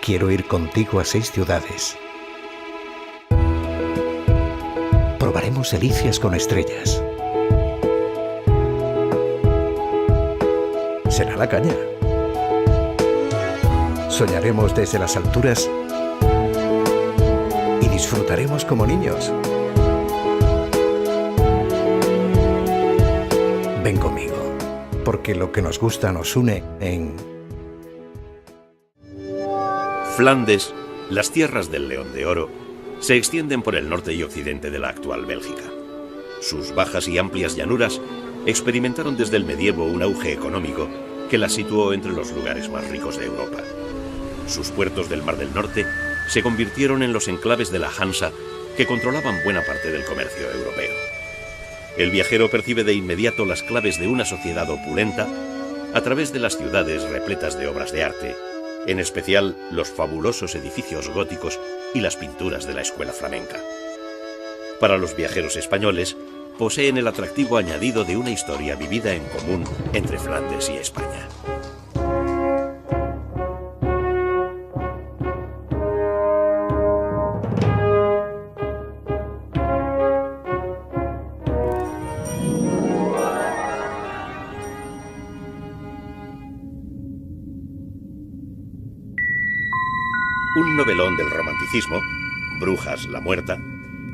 Quiero ir contigo a 6 ciudades. Probaremos delicias con estrellas. Será la caña. Soñaremos desde las alturas y disfrutaremos como niños. Ven conmigo, porque lo que nos gusta nos une en... Flandes, las tierras del León de Oro, se extienden por el norte y occidente de la actual Bélgica. Sus bajas y amplias llanuras experimentaron desde el medievo un auge económico que las situó entre los lugares más ricos de Europa. Sus puertos del Mar del Norte se convirtieron en los enclaves de la Hansa que controlaban buena parte del comercio europeo. El viajero percibe de inmediato las claves de una sociedad opulenta a través de las ciudades repletas de obras de arte, en especial los fabulosos edificios góticos y las pinturas de la escuela flamenca. Para los viajeros españoles, poseen el atractivo añadido de una historia vivida en común entre Flandes y España. Un novelón del romanticismo, Brujas la Muerta,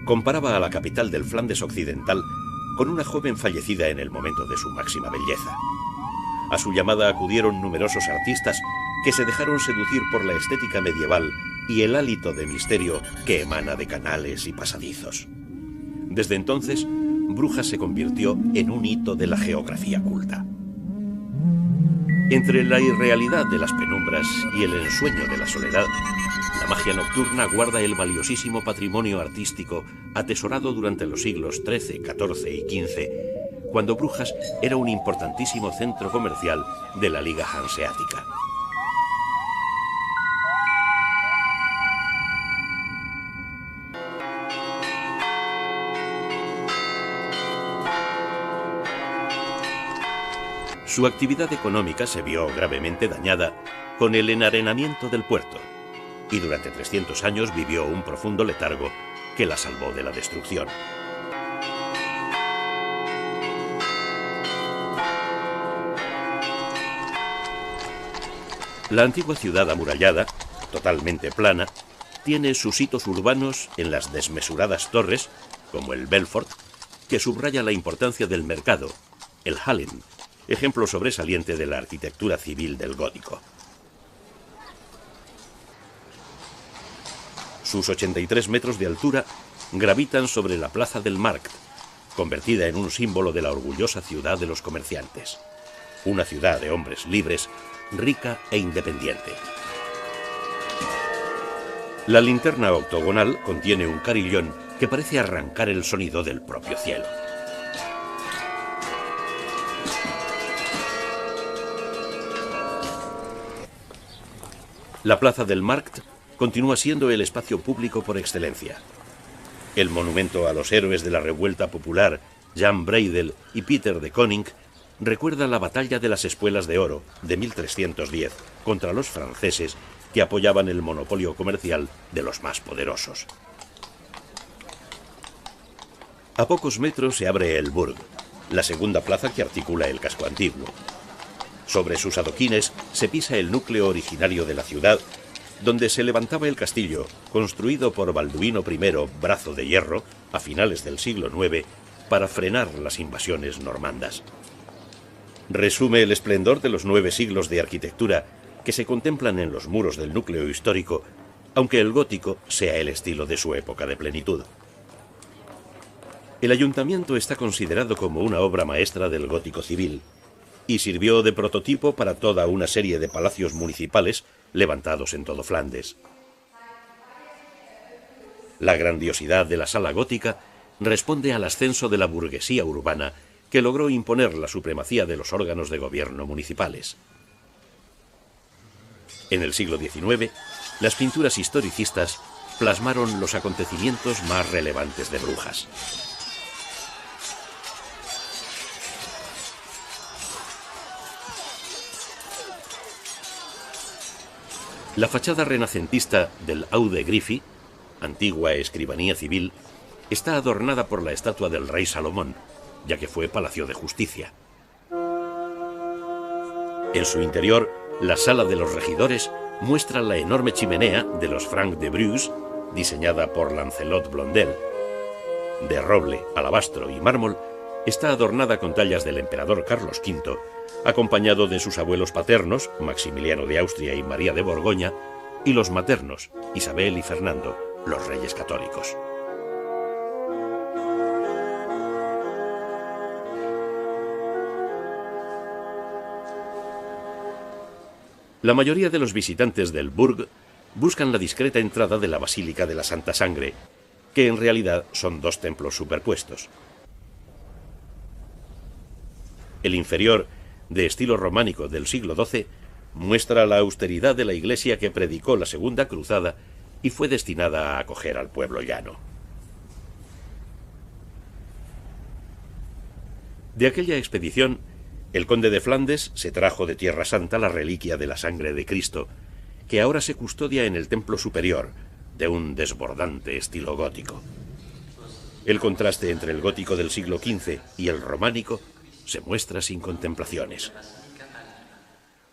comparaba a la capital del Flandes occidental con una joven fallecida en el momento de su máxima belleza. A su llamada acudieron numerosos artistas que se dejaron seducir por la estética medieval y el hálito de misterio que emana de canales y pasadizos. Desde entonces, Brujas se convirtió en un hito de la geografía culta. Entre la irrealidad de las penumbras y el ensueño de la soledad, la magia nocturna guarda el valiosísimo patrimonio artístico atesorado durante los siglos XIII, XIV y XV, cuando Brujas era un importantísimo centro comercial de la Liga Hanseática. Su actividad económica se vio gravemente dañada con el enarenamiento del puerto, y durante 300 años vivió un profundo letargo que la salvó de la destrucción. La antigua ciudad amurallada, totalmente plana, tiene sus hitos urbanos en las desmesuradas torres, como el Belfort, que subraya la importancia del mercado, el Hallen, ejemplo sobresaliente de la arquitectura civil del gótico. Sus 83 metros de altura gravitan sobre la plaza del Markt, convertida en un símbolo de la orgullosa ciudad de los comerciantes. Una ciudad de hombres libres, rica e independiente. La linterna octogonal contiene un carillón que parece arrancar el sonido del propio cielo. La plaza del Markt continúa siendo el espacio público por excelencia. El monumento a los héroes de la revuelta popular, Jan Breydel y Peter de Koning, recuerda la batalla de las Espuelas de Oro de 1310 contra los franceses que apoyaban el monopolio comercial de los más poderosos. A pocos metros se abre el Burg, la segunda plaza que articula el casco antiguo. Sobre sus adoquines se pisa el núcleo originario de la ciudad, donde se levantaba el castillo, construido por Balduino I, Brazo de Hierro, a finales del siglo IX, para frenar las invasiones normandas. Resume el esplendor de los 9 siglos de arquitectura que se contemplan en los muros del núcleo histórico, aunque el gótico sea el estilo de su época de plenitud. El ayuntamiento está considerado como una obra maestra del gótico civil y sirvió de prototipo para toda una serie de palacios municipales levantados en todo Flandes. La grandiosidad de la sala gótica responde al ascenso de la burguesía urbana que logró imponer la supremacía de los órganos de gobierno municipales. En el siglo XIX, las pinturas historicistas plasmaron los acontecimientos más relevantes de Brujas. La fachada renacentista del Aude Grifi, antigua escribanía civil, está adornada por la estatua del rey Salomón, ya que fue palacio de justicia. En su interior, la sala de los regidores muestra la enorme chimenea de los Francs de Bruges, diseñada por Lancelot Blondel. De roble, alabastro y mármol, está adornada con tallas del emperador Carlos V, acompañado de sus abuelos paternos, Maximiliano de Austria y María de Borgoña, y los maternos, Isabel y Fernando, los reyes católicos. La mayoría de los visitantes del Burg buscan la discreta entrada de la Basílica de la Santa Sangre, que en realidad son dos templos superpuestos. El inferior, de estilo románico del siglo XII, muestra la austeridad de la iglesia que predicó la Segunda Cruzada y fue destinada a acoger al pueblo llano. De aquella expedición, el conde de Flandes se trajo de Tierra Santa la reliquia de la sangre de Cristo, que ahora se custodia en el templo superior, de un desbordante estilo gótico. El contraste entre el gótico del siglo XV y el románico se muestra sin contemplaciones.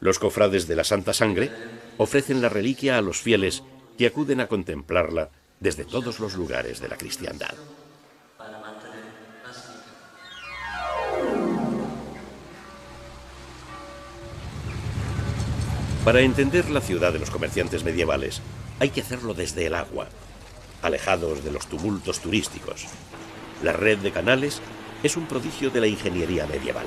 Los cofrades de la Santa Sangre ofrecen la reliquia a los fieles que acuden a contemplarla desde todos los lugares de la cristiandad. Para entender la ciudad de los comerciantes medievales, hay que hacerlo desde el agua, alejados de los tumultos turísticos. La red de canales es un prodigio de la ingeniería medieval.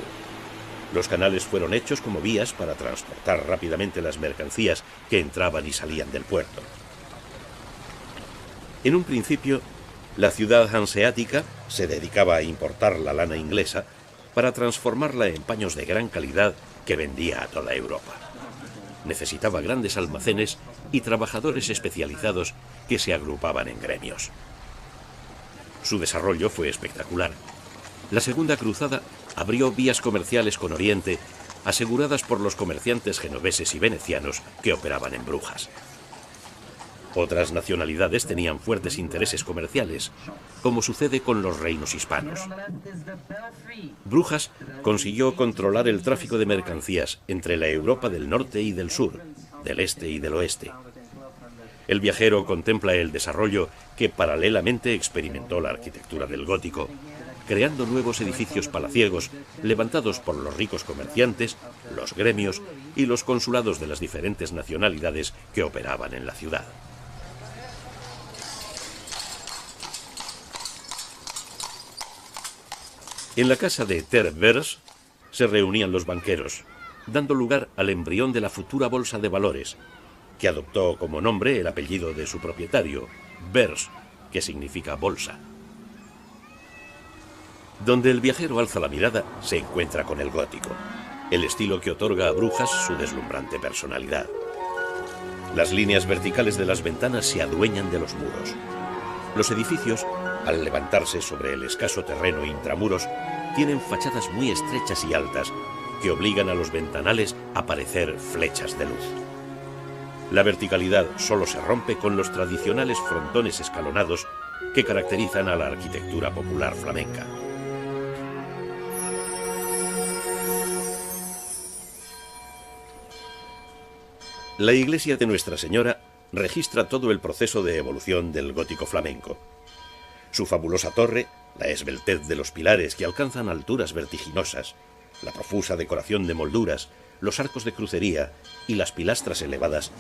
Los canales fueron hechos como vías para transportar rápidamente las mercancías que entraban y salían del puerto. En un principio, la ciudad hanseática se dedicaba a importar la lana inglesa para transformarla en paños de gran calidad que vendía a toda Europa. Necesitaba grandes almacenes y trabajadores especializados que se agrupaban en gremios. Su desarrollo fue espectacular. La Segunda Cruzada abrió vías comerciales con Oriente, aseguradas por los comerciantes genoveses y venecianos que operaban en Brujas. Otras nacionalidades tenían fuertes intereses comerciales, como sucede con los reinos hispanos. Brujas consiguió controlar el tráfico de mercancías entre la Europa del norte y del sur, del este y del oeste. El viajero contempla el desarrollo que paralelamente experimentó la arquitectura del gótico, creando nuevos edificios palaciegos levantados por los ricos comerciantes, los gremios y los consulados de las diferentes nacionalidades que operaban en la ciudad. En la casa de Ter-Beurs se reunían los banqueros, dando lugar al embrión de la futura bolsa de valores, que adoptó como nombre el apellido de su propietario, Beurs, que significa bolsa. Donde el viajero alza la mirada, se encuentra con el gótico, el estilo que otorga a Brujas su deslumbrante personalidad. Las líneas verticales de las ventanas se adueñan de los muros. Los edificios, al levantarse sobre el escaso terreno intramuros, tienen fachadas muy estrechas y altas que obligan a los ventanales a parecer flechas de luz. La verticalidad solo se rompe con los tradicionales frontones escalonados que caracterizan a la arquitectura popular flamenca. La iglesia de Nuestra Señora registra todo el proceso de evolución del gótico flamenco. Su fabulosa torre, la esbeltez de los pilares que alcanzan alturas vertiginosas, la profusa decoración de molduras, los arcos de crucería y las pilastras elevadas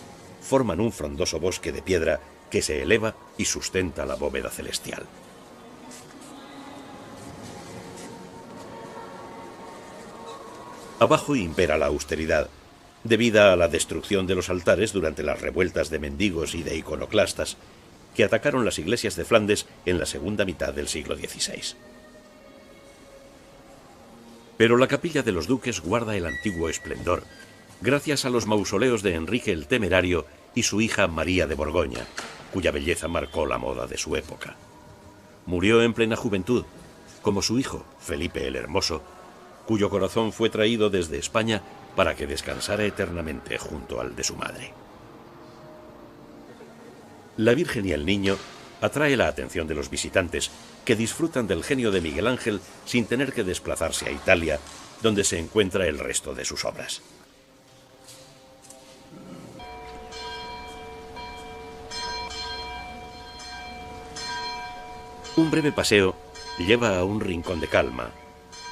forman un frondoso bosque de piedra que se eleva y sustenta la bóveda celestial. Abajo impera la austeridad, debida a la destrucción de los altares durante las revueltas de mendigos y de iconoclastas que atacaron las iglesias de Flandes en la segunda mitad del siglo XVI. Pero la capilla de los duques guarda el antiguo esplendor, gracias a los mausoleos de Enrique el Temerario y su hija María de Borgoña, cuya belleza marcó la moda de su época. Murió en plena juventud, como su hijo, Felipe el Hermoso, cuyo corazón fue traído desde España para que descansara eternamente junto al de su madre. La Virgen y el Niño atrae la atención de los visitantes, que disfrutan del genio de Miguel Ángel sin tener que desplazarse a Italia, donde se encuentra el resto de sus obras. Un breve paseo lleva a un rincón de calma,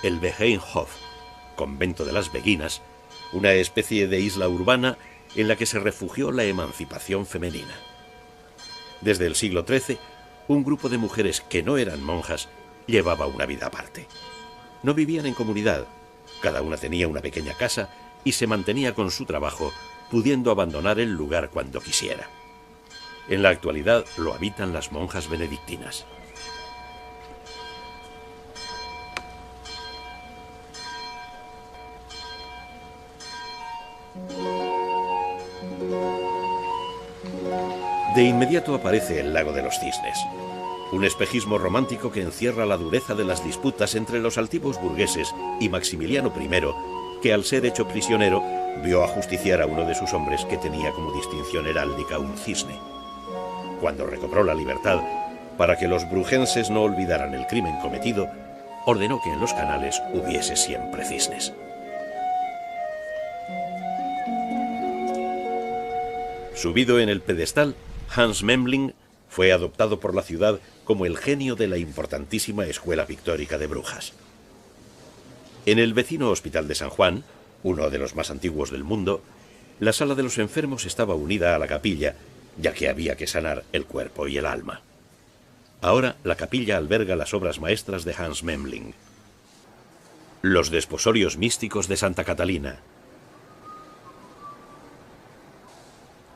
el Begijnhof, convento de las Beguinas, una especie de isla urbana en la que se refugió la emancipación femenina. Desde el siglo XIII, un grupo de mujeres que no eran monjas llevaba una vida aparte. No vivían en comunidad, cada una tenía una pequeña casa y se mantenía con su trabajo, pudiendo abandonar el lugar cuando quisiera. En la actualidad lo habitan las monjas benedictinas. De inmediato aparece el Lago de los Cisnes, un espejismo romántico que encierra la dureza de las disputas entre los altivos burgueses y Maximiliano I, que al ser hecho prisionero vio ajusticiar a uno de sus hombres que tenía como distinción heráldica un cisne. Cuando recobró la libertad, para que los brujenses no olvidaran el crimen cometido, ordenó que en los canales hubiese siempre cisnes. Subido en el pedestal, Hans Memling fue adoptado por la ciudad como el genio de la importantísima escuela pictórica de Brujas. En el vecino Hospital de San Juan, uno de los más antiguos del mundo, la sala de los enfermos estaba unida a la capilla, ya que había que sanar el cuerpo y el alma. Ahora la capilla alberga las obras maestras de Hans Memling: los desposorios místicos de Santa Catalina,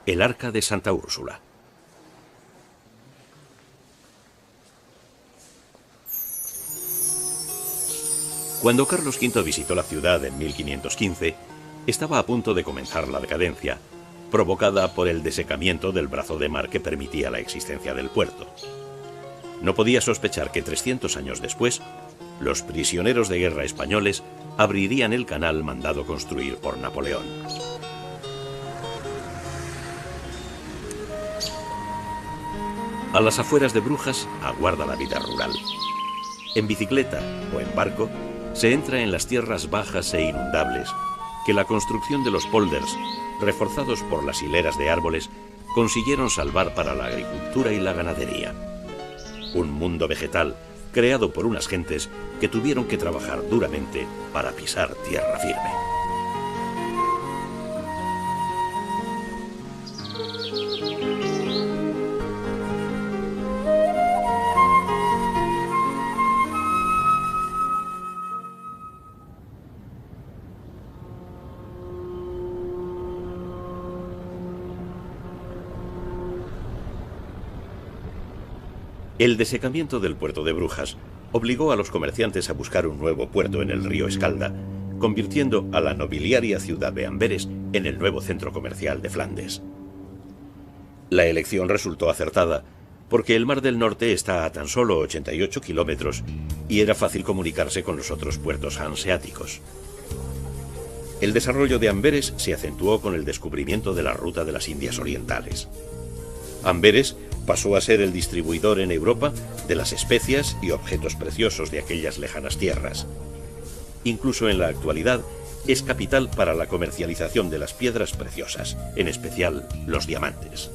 el Arca de Santa Úrsula. Cuando Carlos V visitó la ciudad en 1515, estaba a punto de comenzar la decadencia, provocada por el desecamiento del brazo de mar que permitía la existencia del puerto. No podía sospechar que 300 años después, los prisioneros de guerra españoles abrirían el canal mandado construir por Napoleón. A las afueras de Brujas aguarda la vida rural. En bicicleta o en barco se entra en las tierras bajas e inundables que la construcción de los polders, reforzados por las hileras de árboles, consiguieron salvar para la agricultura y la ganadería. Un mundo vegetal creado por unas gentes que tuvieron que trabajar duramente para pisar tierra firme. El desecamiento del puerto de Brujas obligó a los comerciantes a buscar un nuevo puerto en el río Escalda, convirtiendo a la nobiliaria ciudad de Amberes en el nuevo centro comercial de Flandes. La elección resultó acertada porque el Mar del Norte está a tan solo 88 kilómetros y era fácil comunicarse con los otros puertos hanseáticos. El desarrollo de Amberes se acentuó con el descubrimiento de la ruta de las Indias Orientales. Amberes pasó a ser el distribuidor en Europa de las especias y objetos preciosos de aquellas lejanas tierras. Incluso en la actualidad es capital para la comercialización de las piedras preciosas, en especial los diamantes.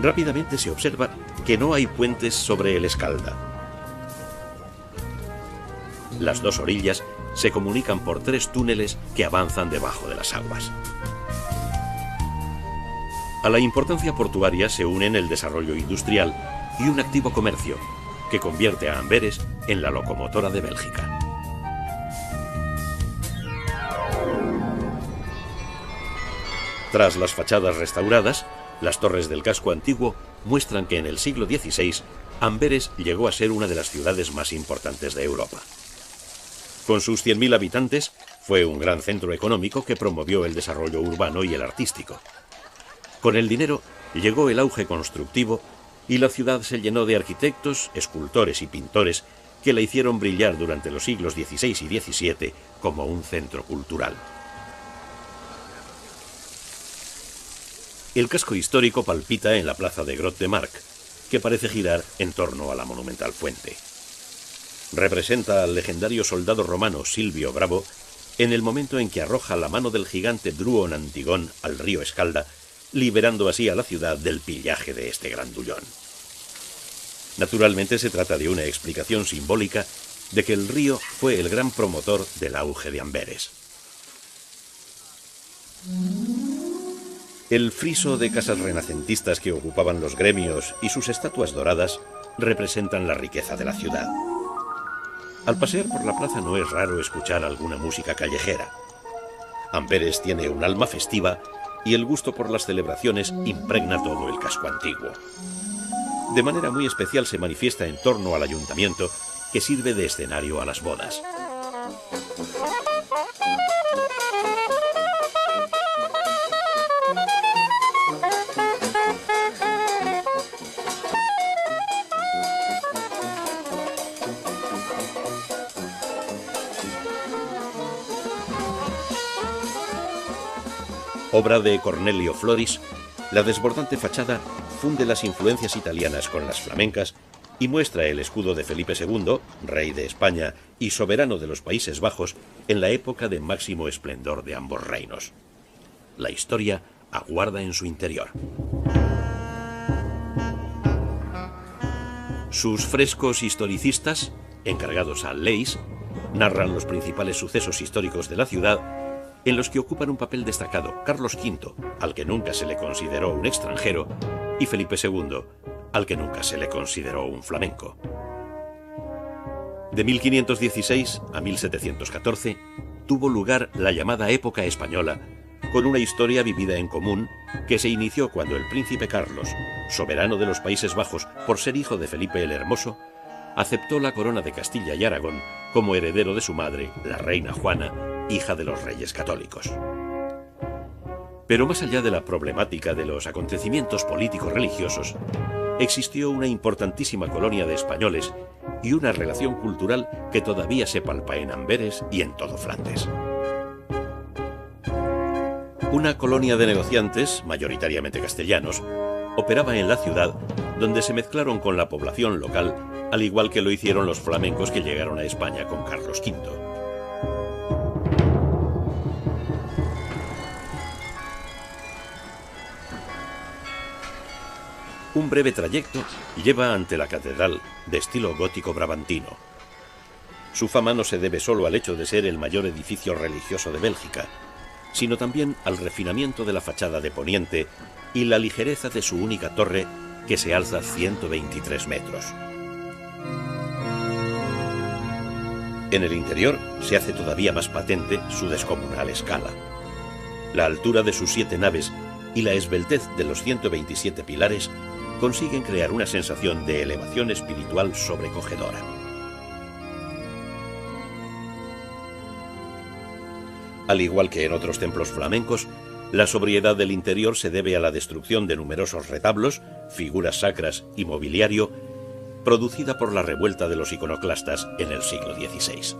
Rápidamente se observa que no hay puentes sobre el Escalda. Las dos orillas se comunican por 3 túneles que avanzan debajo de las aguas. A la importancia portuaria se unen el desarrollo industrial y un activo comercio, que convierte a Amberes en la locomotora de Bélgica. Tras las fachadas restauradas, las torres del casco antiguo muestran que en el siglo XVI Amberes llegó a ser una de las ciudades más importantes de Europa. Con sus 100.000 habitantes, fue un gran centro económico que promovió el desarrollo urbano y el artístico. Con el dinero llegó el auge constructivo y la ciudad se llenó de arquitectos, escultores y pintores que la hicieron brillar durante los siglos XVI y XVII como un centro cultural. El casco histórico palpita en la plaza de Grotte de Markt, que parece girar en torno a la monumental fuente. Representa al legendario soldado romano Silvio Bravo en el momento en que arroja la mano del gigante Druon Antigón al río Escalda, liberando así a la ciudad del pillaje de este grandullón. Naturalmente se trata de una explicación simbólica de que el río fue el gran promotor del auge de Amberes. El friso de casas renacentistas que ocupaban los gremios y sus estatuas doradas representan la riqueza de la ciudad. Al pasear por la plaza no es raro escuchar alguna música callejera. Amberes tiene un alma festiva y el gusto por las celebraciones impregna todo el casco antiguo. De manera muy especial se manifiesta en torno al ayuntamiento, que sirve de escenario a las bodas. Obra de Cornelio Floris, la desbordante fachada funde las influencias italianas con las flamencas y muestra el escudo de Felipe II, rey de España y soberano de los Países Bajos, en la época de máximo esplendor de ambos reinos. La historia aguarda en su interior. Sus frescos historicistas, encargados a Leys, narran los principales sucesos históricos de la ciudad, en los que ocupan un papel destacado Carlos V, al que nunca se le consideró un extranjero, y Felipe II, al que nunca se le consideró un flamenco. De 1516 a 1714 tuvo lugar la llamada época española, con una historia vivida en común que se inició cuando el príncipe Carlos, soberano de los Países Bajos por ser hijo de Felipe el Hermoso, aceptó la corona de Castilla y Aragón como heredero de su madre, la reina Juana, hija de los reyes católicos. Pero más allá de la problemática de los acontecimientos políticos religiosos, existió una importantísima colonia de españoles y una relación cultural que todavía se palpa en Amberes y en todo Flandes. Una colonia de negociantes, mayoritariamente castellanos, operaba en la ciudad, donde se mezclaron con la población local, al igual que lo hicieron los flamencos que llegaron a España con Carlos V. Un breve trayecto lleva ante la catedral, de estilo gótico brabantino. Su fama no se debe solo al hecho de ser el mayor edificio religioso de Bélgica, sino también al refinamiento de la fachada de poniente y la ligereza de su única torre, que se alza 123 metros. En el interior se hace todavía más patente su descomunal escala. La altura de sus 7 naves y la esbeltez de los 127 pilares consiguen crear una sensación de elevación espiritual sobrecogedora. Al igual que en otros templos flamencos, la sobriedad del interior se debe a la destrucción de numerosos retablos, figuras sacras y mobiliario, producida por la revuelta de los iconoclastas en el siglo XVI.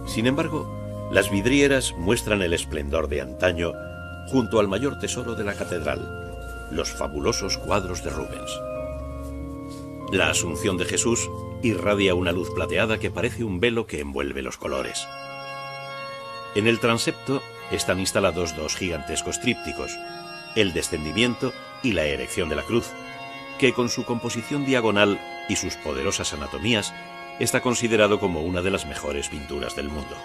Sin embargo, las vidrieras muestran el esplendor de antaño junto al mayor tesoro de la catedral, los fabulosos cuadros de Rubens. La Asunción de Jesús irradia una luz plateada que parece un velo que envuelve los colores. En el transepto están instalados 2 gigantescos trípticos, el descendimiento y la erección de la cruz, que con su composición diagonal y sus poderosas anatomías está considerado como una de las mejores pinturas del mundo.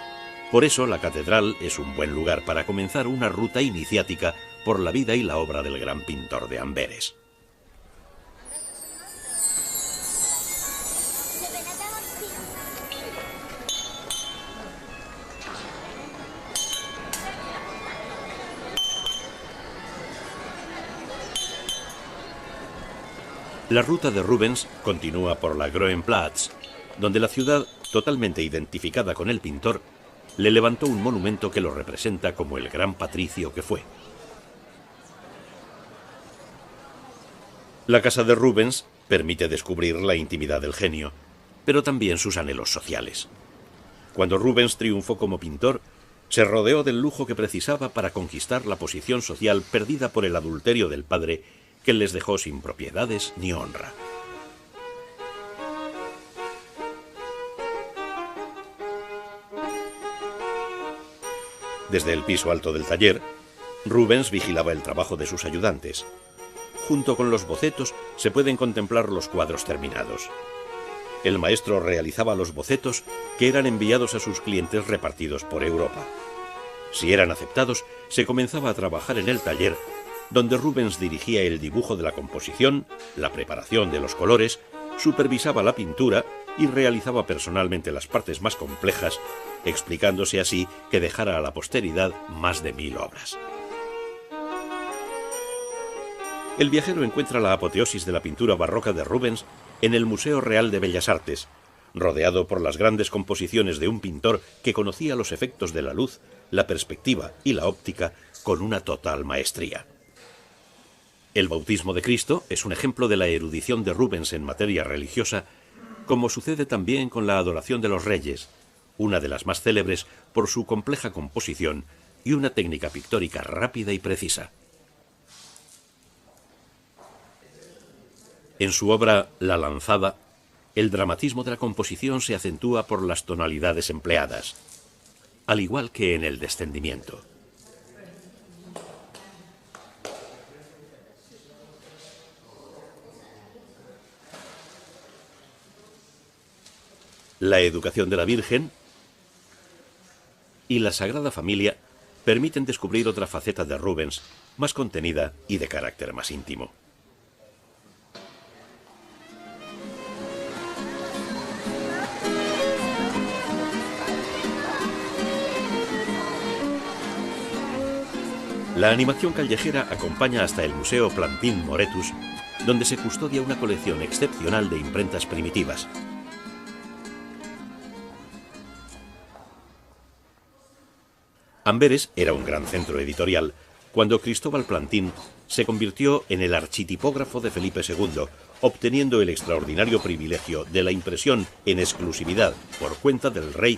Por eso la catedral es un buen lugar para comenzar una ruta iniciática por la vida y la obra del gran pintor de Amberes. La ruta de Rubens continúa por la Groenplatz, donde la ciudad, totalmente identificada con el pintor, le levantó un monumento que lo representa como el gran patricio que fue. La casa de Rubens permite descubrir la intimidad del genio, pero también sus anhelos sociales. Cuando Rubens triunfó como pintor, se rodeó del lujo que precisaba para conquistar la posición social perdida por el adulterio del padre, que les dejó sin propiedades ni honra. Desde el piso alto del taller, Rubens vigilaba el trabajo de sus ayudantes. Junto con los bocetos se pueden contemplar los cuadros terminados. El maestro realizaba los bocetos que eran enviados a sus clientes repartidos por Europa. Si eran aceptados, se comenzaba a trabajar en el taller, donde Rubens dirigía el dibujo de la composición, la preparación de los colores, supervisaba la pintura y realizaba personalmente las partes más complejas, explicándose así que dejara a la posteridad más de 1000 obras. El viajero encuentra la apoteosis de la pintura barroca de Rubens en el Museo Real de Bellas Artes, rodeado por las grandes composiciones de un pintor que conocía los efectos de la luz, la perspectiva y la óptica con una total maestría. El bautismo de Cristo es un ejemplo de la erudición de Rubens en materia religiosa, como sucede también con la adoración de los reyes, una de las más célebres por su compleja composición y una técnica pictórica rápida y precisa. En su obra La lanzada, el dramatismo de la composición se acentúa por las tonalidades empleadas, al igual que en el descendimiento. La educación de la Virgen y la Sagrada Familia permiten descubrir otra faceta de Rubens, más contenida y de carácter más íntimo. La animación callejera acompaña hasta el Museo Plantin Moretus, donde se custodia una colección excepcional de imprentas primitivas. Amberes era un gran centro editorial cuando Cristóbal Plantin se convirtió en el architipógrafo de Felipe II, obteniendo el extraordinario privilegio de la impresión en exclusividad por cuenta del rey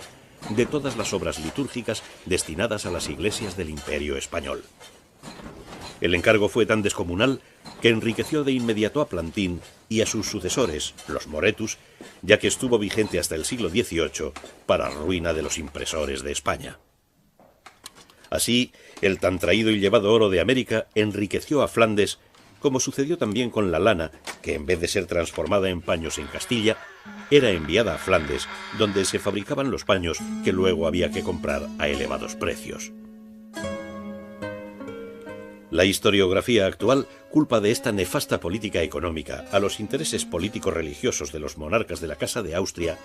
de todas las obras litúrgicas destinadas a las iglesias del Imperio español. El encargo fue tan descomunal que enriqueció de inmediato a Plantin y a sus sucesores, los Moretus, ya que estuvo vigente hasta el siglo XVIII para ruina de los impresores de España. Así, el tan traído y llevado oro de América enriqueció a Flandes, como sucedió también con la lana, que en vez de ser transformada en paños en Castilla, era enviada a Flandes, donde se fabricaban los paños que luego había que comprar a elevados precios. La historiografía actual culpa de esta nefasta política económica a los intereses político-religiosos de los monarcas de la Casa de Austria,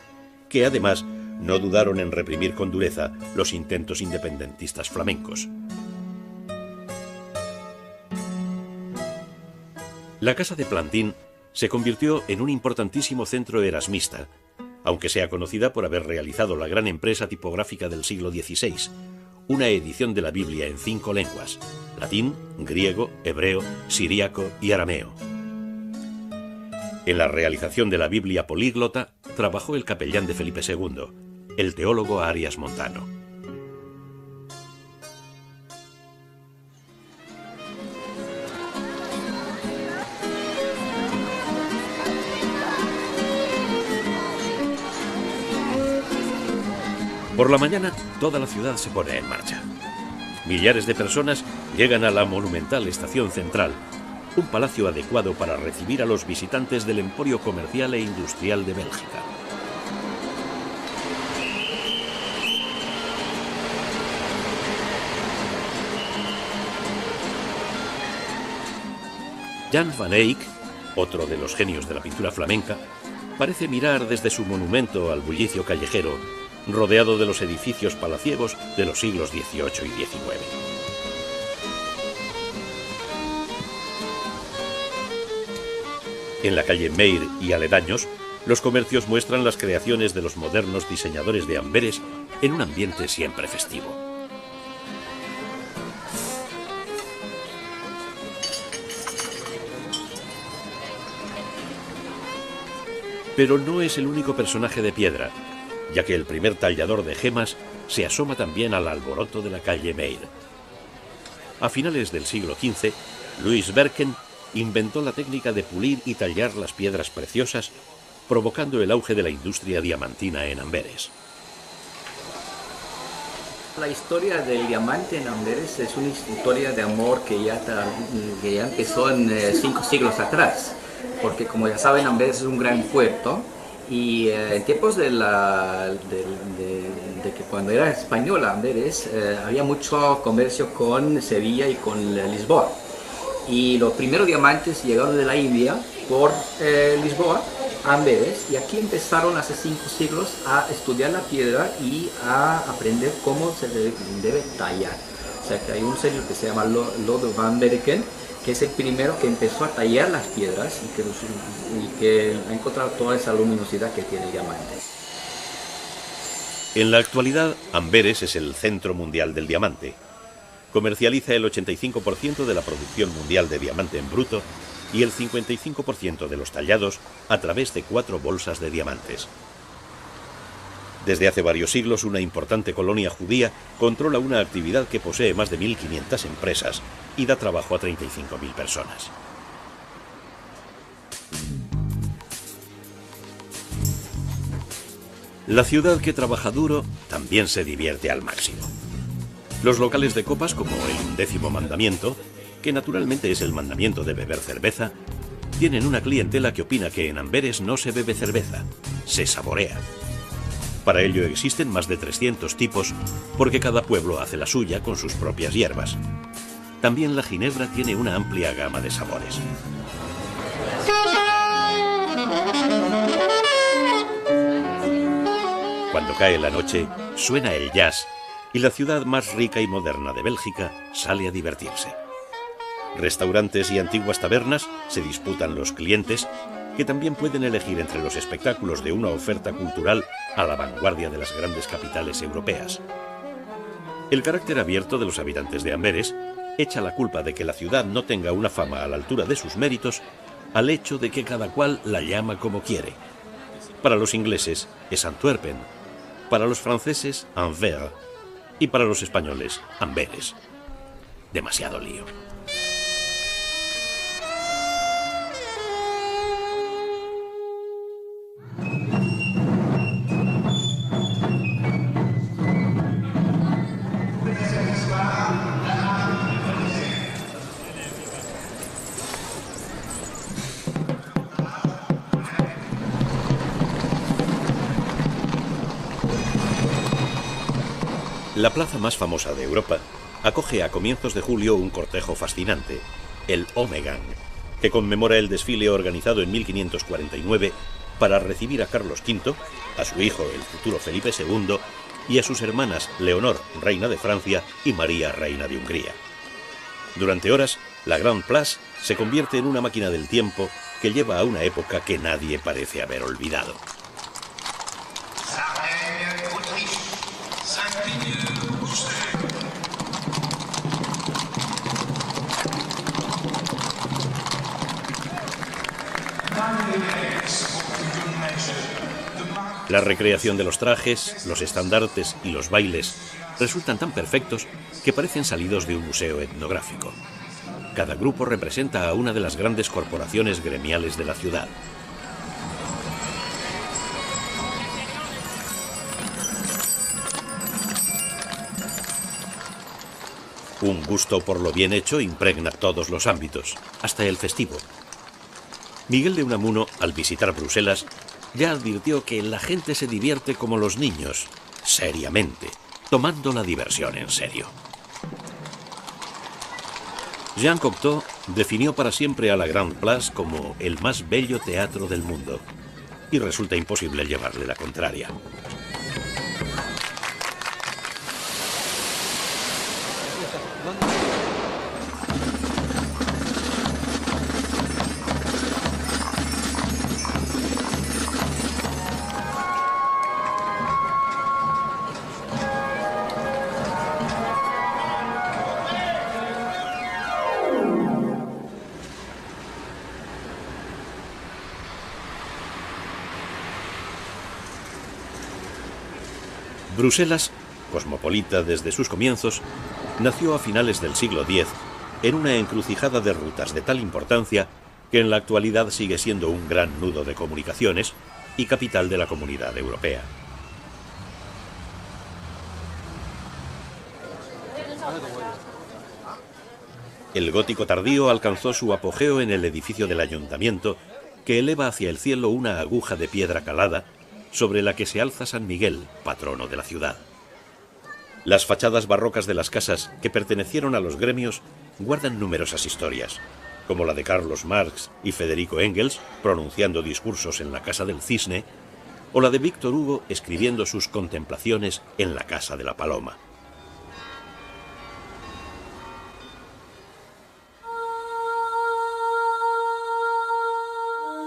que además no dudaron en reprimir con dureza los intentos independentistas flamencos. La Casa de Plantin se convirtió en un importantísimo centro erasmista, aunque sea conocida por haber realizado la gran empresa tipográfica del siglo XVI, una edición de la Biblia en 5 lenguas: latín, griego, hebreo, siríaco y arameo. En la realización de la Biblia políglota trabajó el capellán de Felipe II, el teólogo Arias Montano. Por la mañana, toda la ciudad se pone en marcha. Millares de personas llegan a la monumental estación central, un palacio adecuado para recibir a los visitantes del emporio comercial e industrial de Bélgica. Jan van Eyck, otro de los genios de la pintura flamenca, parece mirar desde su monumento al bullicio callejero, rodeado de los edificios palaciegos de los siglos XVIII y XIX. En la calle Meir y aledaños, los comercios muestran las creaciones de los modernos diseñadores de Amberes en un ambiente siempre festivo. Pero no es el único personaje de piedra. ya que el primer tallador de gemas se asoma también al alboroto de la calle Meir. A finales del siglo XV, Louis Berken inventó la técnica de pulir y tallar las piedras preciosas, provocando el auge de la industria diamantina en Amberes. La historia del diamante en Amberes es una historia de amor que ya empezó en 5 siglos atrás, porque como ya saben, Amberes es un gran puerto y en tiempos de que cuando era española Amberes había mucho comercio con Sevilla y con Lisboa, y los primeros diamantes llegaron de la India por Lisboa a Amberes, y aquí empezaron hace 5 siglos a estudiar la piedra y a aprender cómo se debe tallar. O sea que hay un señor que se llama Lode van Berken, que es el primero que empezó a tallar las piedras y que ha encontrado toda esa luminosidad que tiene el diamante. En la actualidad, Amberes es el centro mundial del diamante. Comercializa el 85% de la producción mundial de diamante en bruto y el 55% de los tallados a través de 4 bolsas de diamantes. Desde hace varios siglos, una importante colonia judía controla una actividad que posee más de 1.500 empresas y da trabajo a 35.000 personas. La ciudad que trabaja duro también se divierte al máximo. Los locales de copas, como el 11º mandamiento, que naturalmente es el mandamiento de beber cerveza, tienen una clientela que opina que en Amberes no se bebe cerveza, se saborea. Para ello existen más de 300 tipos, porque cada pueblo hace la suya con sus propias hierbas. También la ginebra tiene una amplia gama de sabores. Cuando cae la noche, suena el jazz y la ciudad más rica y moderna de Bélgica sale a divertirse. Restaurantes y antiguas tabernas se disputan los clientes, que también pueden elegir entre los espectáculos de una oferta cultural a la vanguardia de las grandes capitales europeas. El carácter abierto de los habitantes de Amberes echa la culpa de que la ciudad no tenga una fama a la altura de sus méritos al hecho de que cada cual la llama como quiere. Para los ingleses es Antwerpen, para los franceses Anvers y para los españoles Amberes. Demasiado lío. La plaza más famosa de Europa acoge a comienzos de julio un cortejo fascinante, el Omegang, que conmemora el desfile organizado en 1549 para recibir a Carlos V, a su hijo el futuro Felipe II y a sus hermanas Leonor, reina de Francia, y María, reina de Hungría. Durante horas, la Grand Place se convierte en una máquina del tiempo que lleva a una época que nadie parece haber olvidado. La recreación de los trajes, los estandartes y los bailes resultan tan perfectos que parecen salidos de un museo etnográfico. Cada grupo representa a una de las grandes corporaciones gremiales de la ciudad. Un gusto por lo bien hecho impregna todos los ámbitos, hasta el festivo. Miguel de Unamuno, al visitar Bruselas, ya advirtió que la gente se divierte como los niños, seriamente, tomando la diversión en serio. Jean Cocteau definió para siempre a la Grand Place como el más bello teatro del mundo, y resulta imposible llevarle la contraria. Bruselas, cosmopolita desde sus comienzos, nació a finales del siglo X en una encrucijada de rutas de tal importancia que en la actualidad sigue siendo un gran nudo de comunicaciones y capital de la Comunidad Europea. El gótico tardío alcanzó su apogeo en el edificio del ayuntamiento, que eleva hacia el cielo una aguja de piedra calada sobre la que se alza San Miguel, patrono de la ciudad. Las fachadas barrocas de las casas que pertenecieron a los gremios guardan numerosas historias, como la de Carlos Marx y Federico Engels pronunciando discursos en la Casa del Cisne, o la de Víctor Hugo escribiendo sus contemplaciones en la Casa de la Paloma.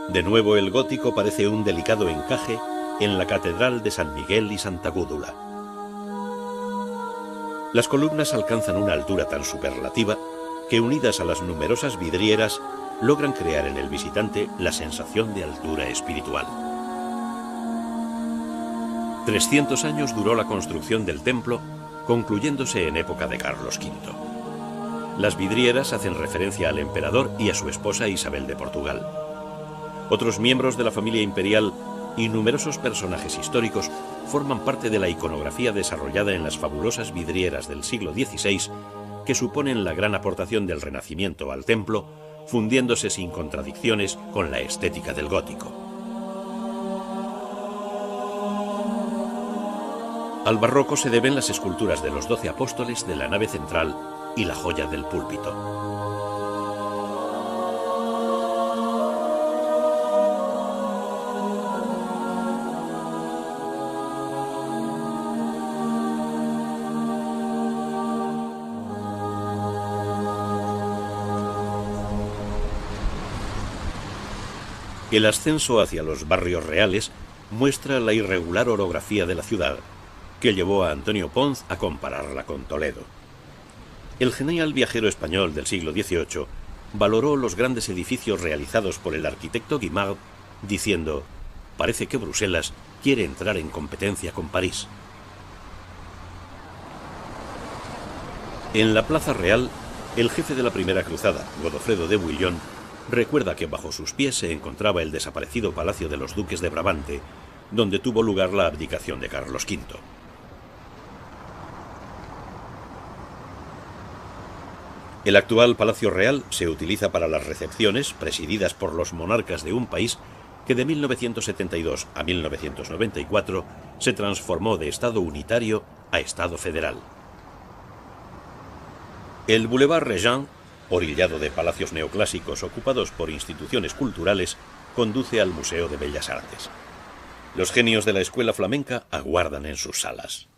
De nuevo el gótico parece un delicado encaje en la Catedral de San Miguel y Santa Gúdula. Las columnas alcanzan una altura tan superlativa que, unidas a las numerosas vidrieras, logran crear en el visitante la sensación de altura espiritual. 300 años duró la construcción del templo, concluyéndose en época de Carlos V. Las vidrieras hacen referencia al emperador y a su esposa Isabel de Portugal. Otros miembros de la familia imperial y numerosos personajes históricos forman parte de la iconografía desarrollada en las fabulosas vidrieras del siglo XVI, que suponen la gran aportación del Renacimiento al templo, fundiéndose sin contradicciones con la estética del gótico. Al barroco se deben las esculturas de los 12 apóstoles de la nave central y la joya del púlpito. El ascenso hacia los barrios reales muestra la irregular orografía de la ciudad, que llevó a Antonio Pons a compararla con Toledo. El genial viajero español del siglo XVIII valoró los grandes edificios realizados por el arquitecto Guimard, diciendo: «Parece que Bruselas quiere entrar en competencia con París». En la Plaza Real, el jefe de la Primera Cruzada, Godofredo de Bouillon, recuerda que bajo sus pies se encontraba el desaparecido Palacio de los Duques de Brabante, donde tuvo lugar la abdicación de Carlos V. El actual Palacio Real se utiliza para las recepciones presididas por los monarcas de un país que de 1972 a 1994 se transformó de Estado unitario a Estado federal. El Boulevard Regent, orillado de palacios neoclásicos ocupados por instituciones culturales, conduce al Museo de Bellas Artes. Los genios de la escuela flamenca aguardan en sus salas.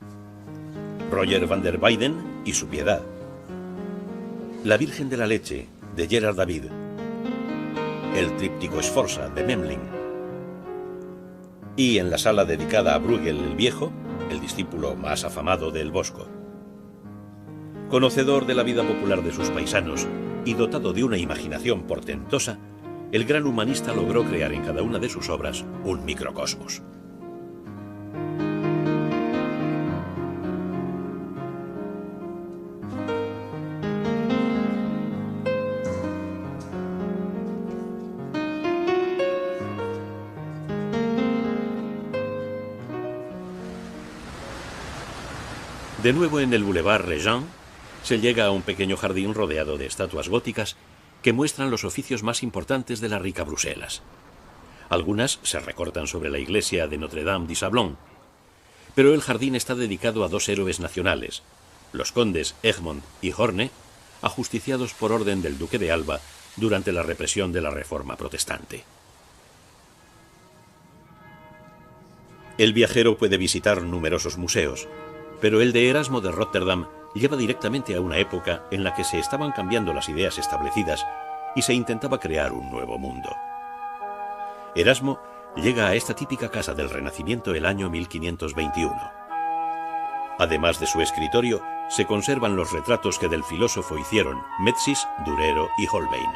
Roger van der Weyden y su Piedad. La Virgen de la Leche, de Gerard David. El Tríptico Sforza, de Memling. Y en la sala dedicada a Bruegel el Viejo, el discípulo más afamado de El Bosco. Conocedor de la vida popular de sus paisanos y dotado de una imaginación portentosa, el gran humanista logró crear en cada una de sus obras un microcosmos. De nuevo en el Boulevard Regent, se llega a un pequeño jardín rodeado de estatuas góticas que muestran los oficios más importantes de la rica Bruselas. Algunas se recortan sobre la iglesia de Notre-Dame de Sablon, pero el jardín está dedicado a dos héroes nacionales, los condes Egmont y Horne, ajusticiados por orden del duque de Alba durante la represión de la Reforma protestante. El viajero puede visitar numerosos museos, pero el de Erasmo de Rotterdam lleva directamente a una época en la que se estaban cambiando las ideas establecidas y se intentaba crear un nuevo mundo. Erasmo llega a esta típica casa del Renacimiento el año 1521. Además de su escritorio, se conservan los retratos que del filósofo hicieron Metzys, Durero y Holbein.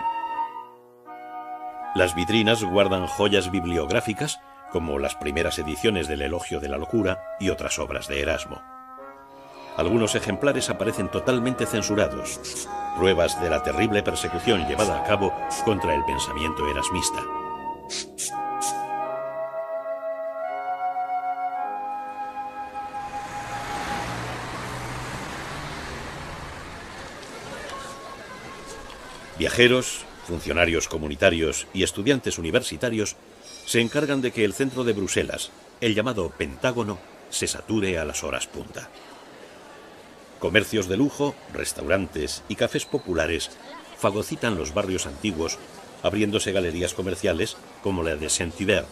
Las vitrinas guardan joyas bibliográficas como las primeras ediciones del Elogio de la Locura y otras obras de Erasmo. Algunos ejemplares aparecen totalmente censurados, pruebas de la terrible persecución llevada a cabo contra el pensamiento erasmista. Viajeros, funcionarios comunitarios y estudiantes universitarios se encargan de que el centro de Bruselas, el llamado Pentágono, se sature a las horas punta. Comercios de lujo, restaurantes y cafés populares fagocitan los barrios antiguos, abriéndose galerías comerciales como la de Saint-Hubert.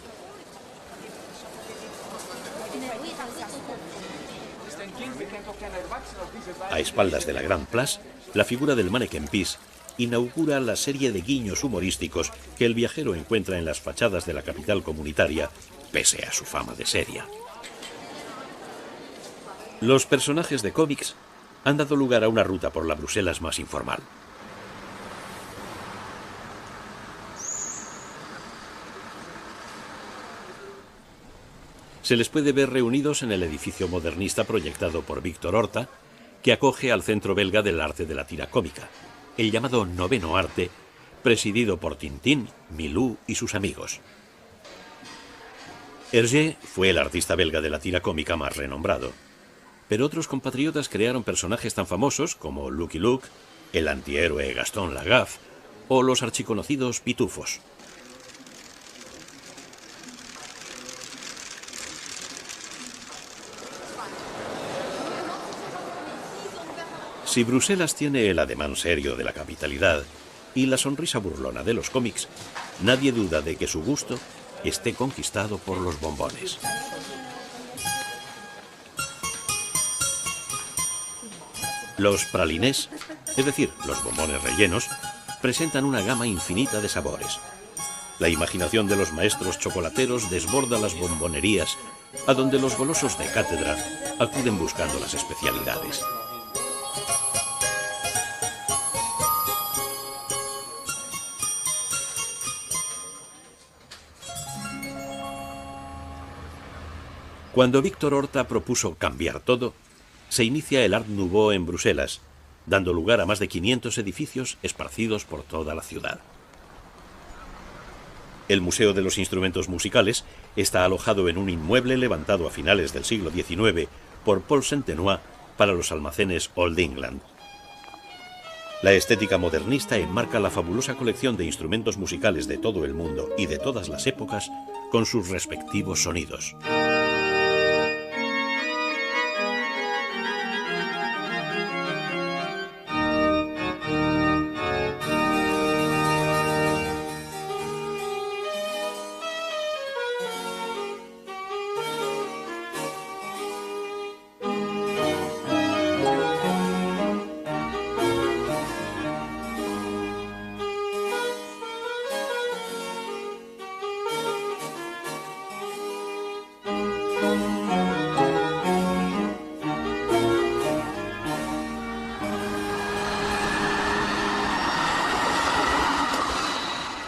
A espaldas de la Grand Place, la figura del Manneken Pis inaugura la serie de guiños humorísticos que el viajero encuentra en las fachadas de la capital comunitaria, pese a su fama de seria. Los personajes de cómics han dado lugar a una ruta por la Bruselas más informal. Se les puede ver reunidos en el edificio modernista proyectado por Víctor Horta, que acoge al Centro Belga del Arte de la Tira Cómica, el llamado Noveno Arte, presidido por Tintín, Milou y sus amigos. Hergé fue el artista belga de la tira cómica más renombrado, pero otros compatriotas crearon personajes tan famosos como Lucky Luke, el antihéroe Gastón Lagaffe o los archiconocidos Pitufos. Si Bruselas tiene el ademán serio de la capitalidad y la sonrisa burlona de los cómics, nadie duda de que su gusto esté conquistado por los bombones. Los pralinés, es decir, los bombones rellenos, presentan una gama infinita de sabores. La imaginación de los maestros chocolateros desborda las bombonerías, a donde los golosos de cátedra acuden buscando las especialidades. Cuando Víctor Horta propuso cambiar todo, se inicia el Art Nouveau en Bruselas, dando lugar a más de 500 edificios esparcidos por toda la ciudad. El Museo de los Instrumentos Musicales está alojado en un inmueble levantado a finales del siglo XIX por Paul Saint-Tenoy para los almacenes Old England. La estética modernista enmarca la fabulosa colección de instrumentos musicales de todo el mundo y de todas las épocas con sus respectivos sonidos.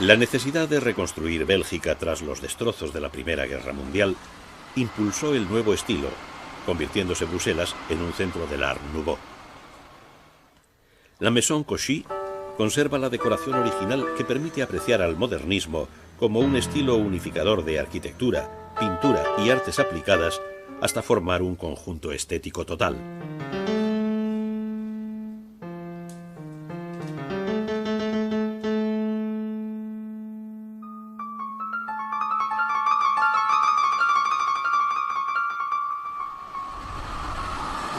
La necesidad de reconstruir Bélgica tras los destrozos de la Primera Guerra Mundial impulsó el nuevo estilo, convirtiéndose Bruselas en un centro del Art Nouveau. La Maison Cauchy conserva la decoración original que permite apreciar al modernismo como un estilo unificador de arquitectura, pintura y artes aplicadas hasta formar un conjunto estético total.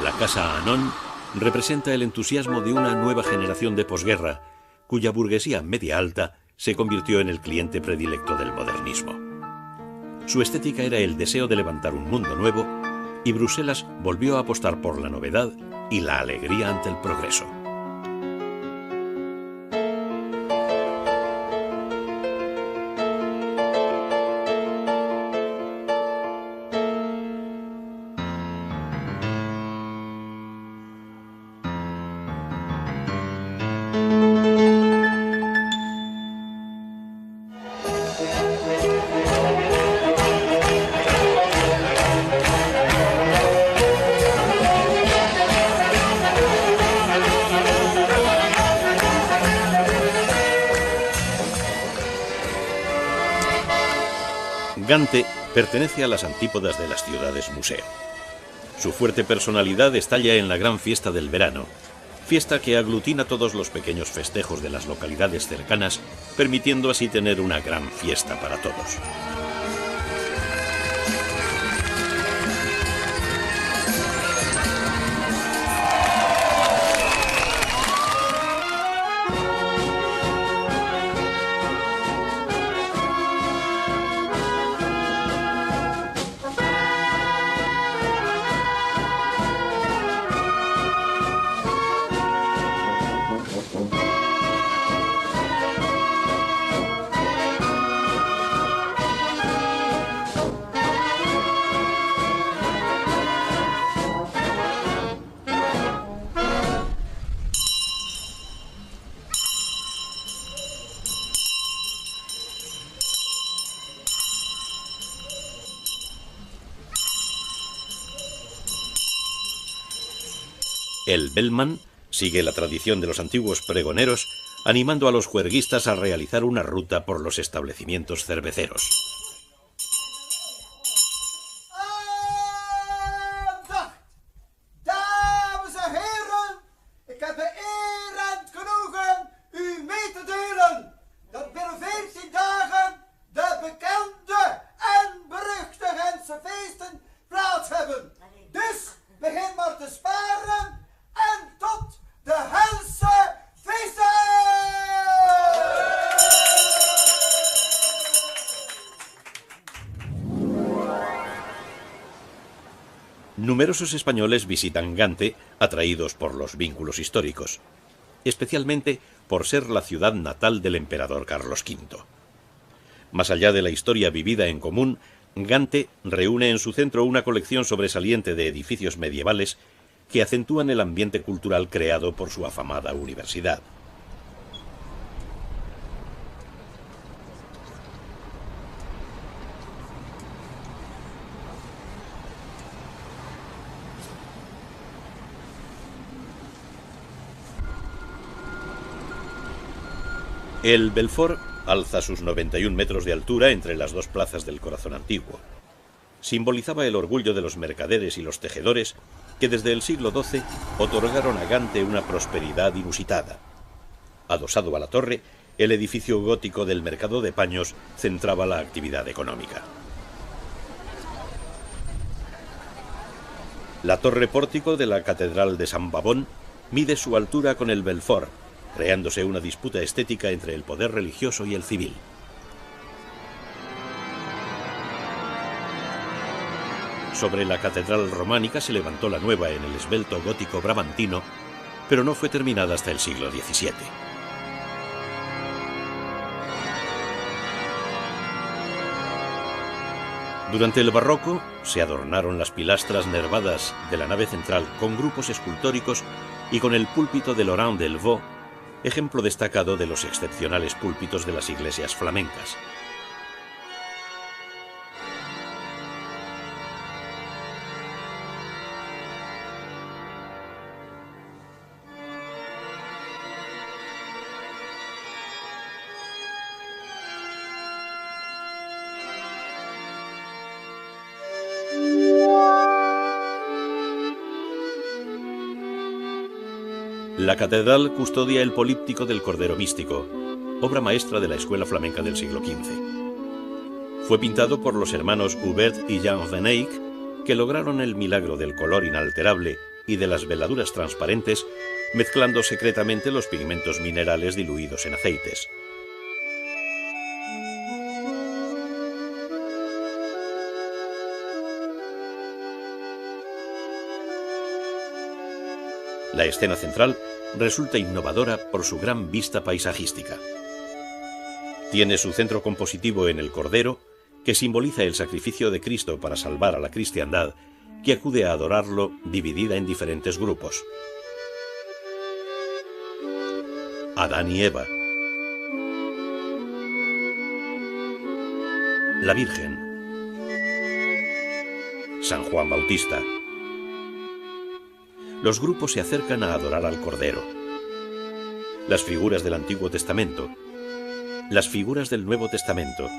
La Casa Anon representa el entusiasmo de una nueva generación de posguerra, cuya burguesía media alta se convirtió en el cliente predilecto del modernismo. Su estética era el deseo de levantar un mundo nuevo, y Bruselas volvió a apostar por la novedad y la alegría ante el progreso. Gante pertenece a las antípodas de las ciudades museo. Su fuerte personalidad estalla en la gran fiesta del verano, fiesta que aglutina todos los pequeños festejos de las localidades cercanas, permitiendo así tener una gran fiesta para todos. El bellman sigue la tradición de los antiguos pregoneros, animando a los juerguistas a realizar una ruta por los establecimientos cerveceros. Numerosos españoles visitan Gante atraídos por los vínculos históricos, especialmente por ser la ciudad natal del emperador Carlos V. Más allá de la historia vivida en común, Gante reúne en su centro una colección sobresaliente de edificios medievales que acentúan el ambiente cultural creado por su afamada universidad. El Belfort alza sus 91 metros de altura entre las dos plazas del corazón antiguo. Simbolizaba el orgullo de los mercaderes y los tejedores que desde el siglo XII otorgaron a Gante una prosperidad inusitada. Adosado a la torre, el edificio gótico del mercado de paños centraba la actividad económica. La torre pórtico de la Catedral de San Bavón mide su altura con el Belfort, creándose una disputa estética entre el poder religioso y el civil. Sobre la catedral románica se levantó la nueva en el esbelto gótico bramantino, pero no fue terminada hasta el siglo XVII. Durante el barroco se adornaron las pilastras nervadas de la nave central con grupos escultóricos y con el púlpito de Laurent Delvaux, ejemplo destacado de los excepcionales púlpitos de las iglesias flamencas. La catedral custodia el políptico del Cordero Místico, obra maestra de la escuela flamenca del siglo XV. Fue pintado por los hermanos Hubert y Jean Van Eyck, que lograron el milagro del color inalterable y de las veladuras transparentes, mezclando secretamente los pigmentos minerales diluidos en aceites. La escena central resulta innovadora por su gran vista paisajística. Tiene su centro compositivo en el Cordero, que simboliza el sacrificio de Cristo para salvar a la cristiandad, que acude a adorarlo dividida en diferentes grupos. Adán y Eva, la Virgen, San Juan Bautista. Los grupos se acercan a adorar al Cordero. Las figuras del Antiguo Testamento, las figuras del Nuevo Testamento,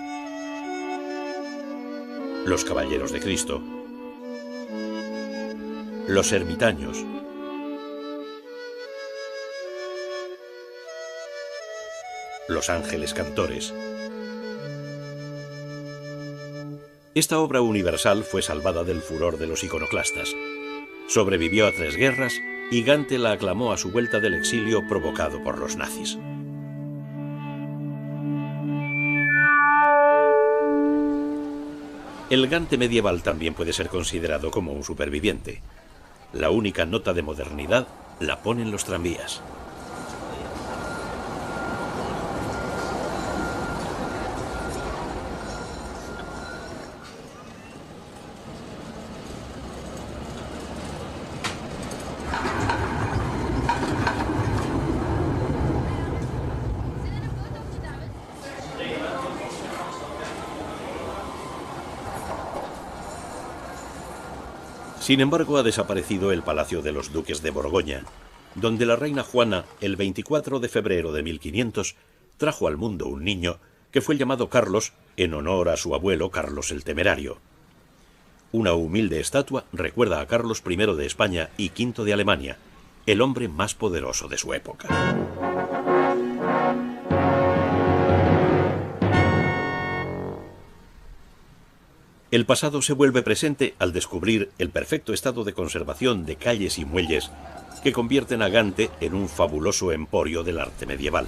los Caballeros de Cristo, los ermitaños, los ángeles cantores. Esta obra universal fue salvada del furor de los iconoclastas. Sobrevivió a 3 guerras y Gante la aclamó a su vuelta del exilio provocado por los nazis. El Gante medieval también puede ser considerado como un superviviente. La única nota de modernidad la ponen los tranvías. Sin embargo, ha desaparecido el Palacio de los Duques de Borgoña, donde la reina Juana, el 24 de febrero de 1500, trajo al mundo un niño que fue llamado Carlos en honor a su abuelo Carlos el Temerario. Una humilde estatua recuerda a Carlos I de España y V de Alemania, el hombre más poderoso de su época. El pasado se vuelve presente al descubrir el perfecto estado de conservación de calles y muelles que convierten a Gante en un fabuloso emporio del arte medieval.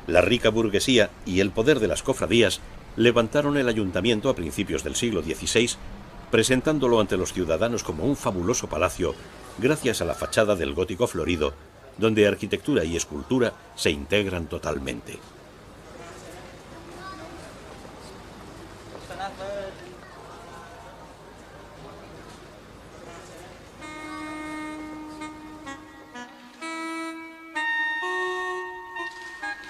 La rica burguesía y el poder de las cofradías levantaron el ayuntamiento a principios del siglo XVI, presentándolo ante los ciudadanos como un fabuloso palacio gracias a la fachada del gótico florido, donde arquitectura y escultura se integran totalmente.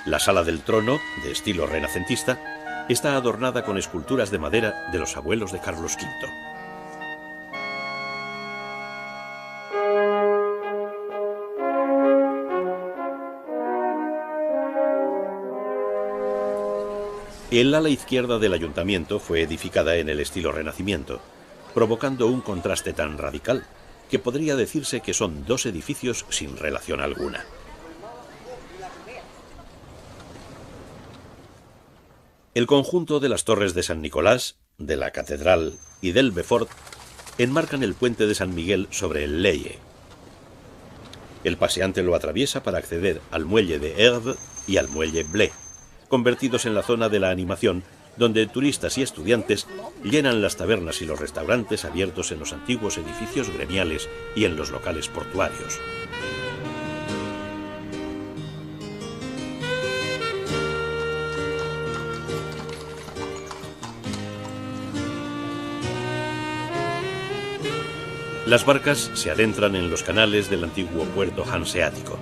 La sala del trono, de estilo renacentista, está adornada con esculturas de madera de los abuelos de Carlos V. El ala izquierda del ayuntamiento fue edificada en el estilo Renacimiento, provocando un contraste tan radical que podría decirse que son 2 edificios sin relación alguna. El conjunto de las torres de San Nicolás, de la Catedral y del Befort enmarcan el puente de San Miguel sobre el Leie. El paseante lo atraviesa para acceder al muelle de Herve y al muelle Blé, convertidos en la zona de la animación, donde turistas y estudiantes llenan las tabernas y los restaurantes abiertos en los antiguos edificios gremiales y en los locales portuarios. Las barcas se adentran en los canales del antiguo puerto hanseático.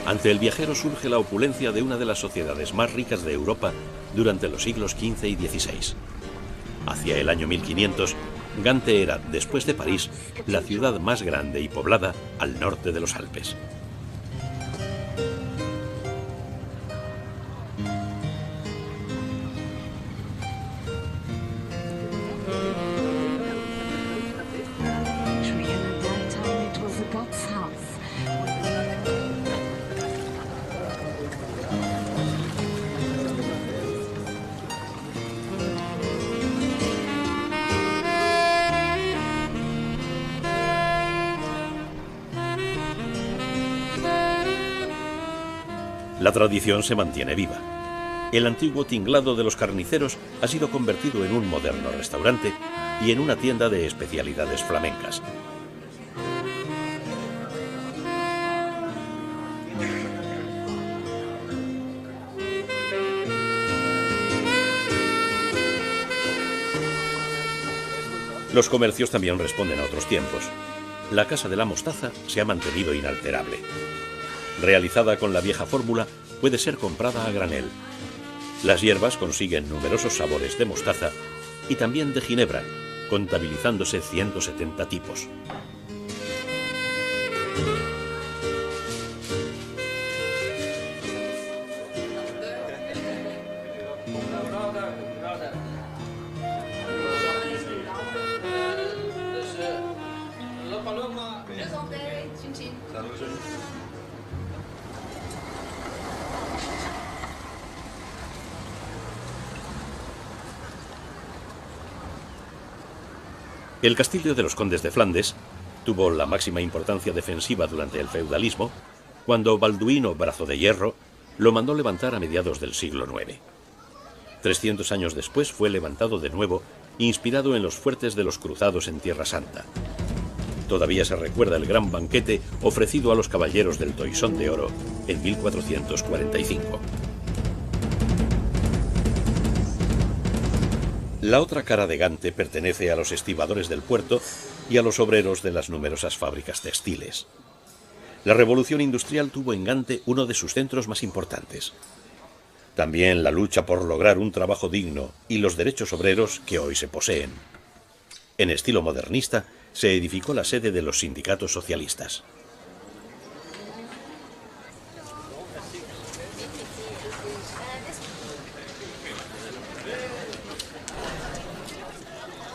Ante el viajero surge la opulencia de una de las sociedades más ricas de Europa durante los siglos XV y XVI. Hacia el año 1500, Gante era, después de París, la ciudad más grande y poblada al norte de los Alpes. La tradición se mantiene viva. El antiguo tinglado de los carniceros ha sido convertido en un moderno restaurante y en una tienda de especialidades flamencas. Los comercios también responden a otros tiempos. La Casa de la Mostaza se ha mantenido inalterable. Realizada con la vieja fórmula, puede ser comprada a granel. Las hierbas consiguen numerosos sabores de mostaza y también de ginebra, contabilizándose 170 tipos. El castillo de los condes de Flandes tuvo la máxima importancia defensiva durante el feudalismo cuando Balduino Brazo de Hierro lo mandó levantar a mediados del siglo IX. 300 años después fue levantado de nuevo, inspirado en los fuertes de los cruzados en Tierra Santa. Todavía se recuerda el gran banquete ofrecido a los caballeros del Toisón de Oro en 1445. La otra cara de Gante pertenece a los estibadores del puerto y a los obreros de las numerosas fábricas textiles. La revolución industrial tuvo en Gante uno de sus centros más importantes. También la lucha por lograr un trabajo digno y los derechos obreros que hoy se poseen. En estilo modernista, se edificó la sede de los sindicatos socialistas.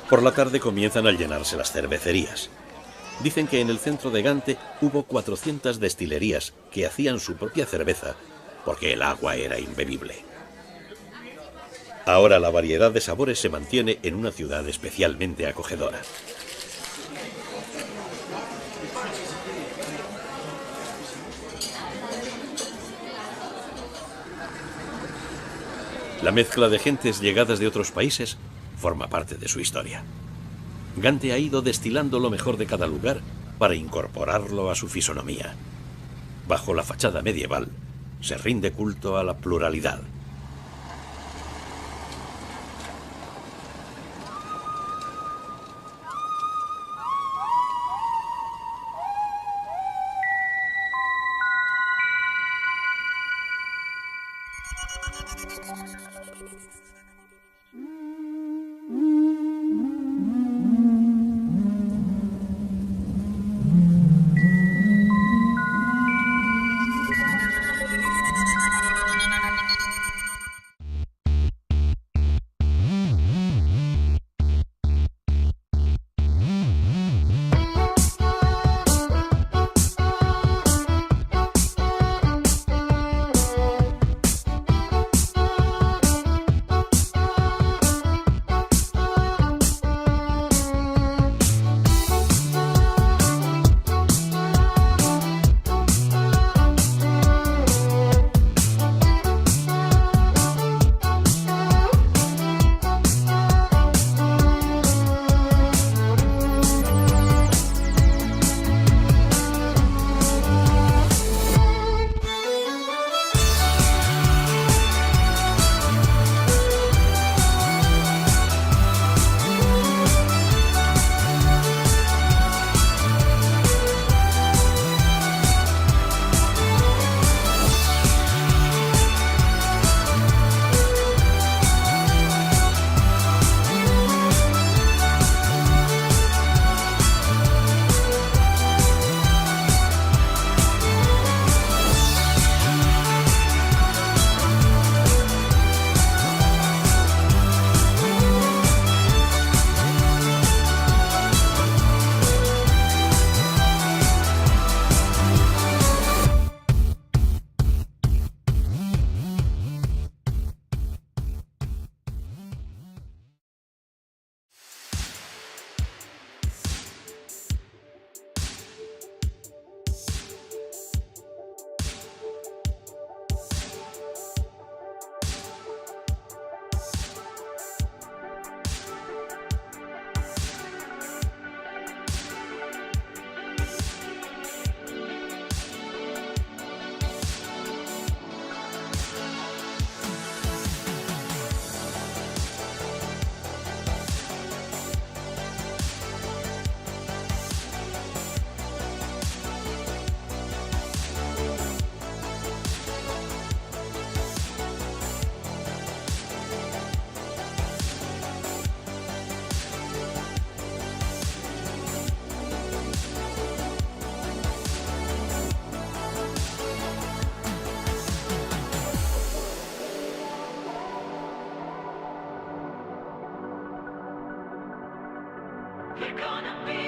Por la tarde comienzan a llenarse las cervecerías. Dicen que en el centro de Gante hubo 400 destilerías que hacían su propia cerveza porque el agua era imbebible. Ahora la variedad de sabores se mantiene en una ciudad especialmente acogedora. La mezcla de gentes llegadas de otros países forma parte de su historia. Gante ha ido destilando lo mejor de cada lugar para incorporarlo a su fisonomía. Bajo la fachada medieval, se rinde culto a la pluralidad. You're gonna be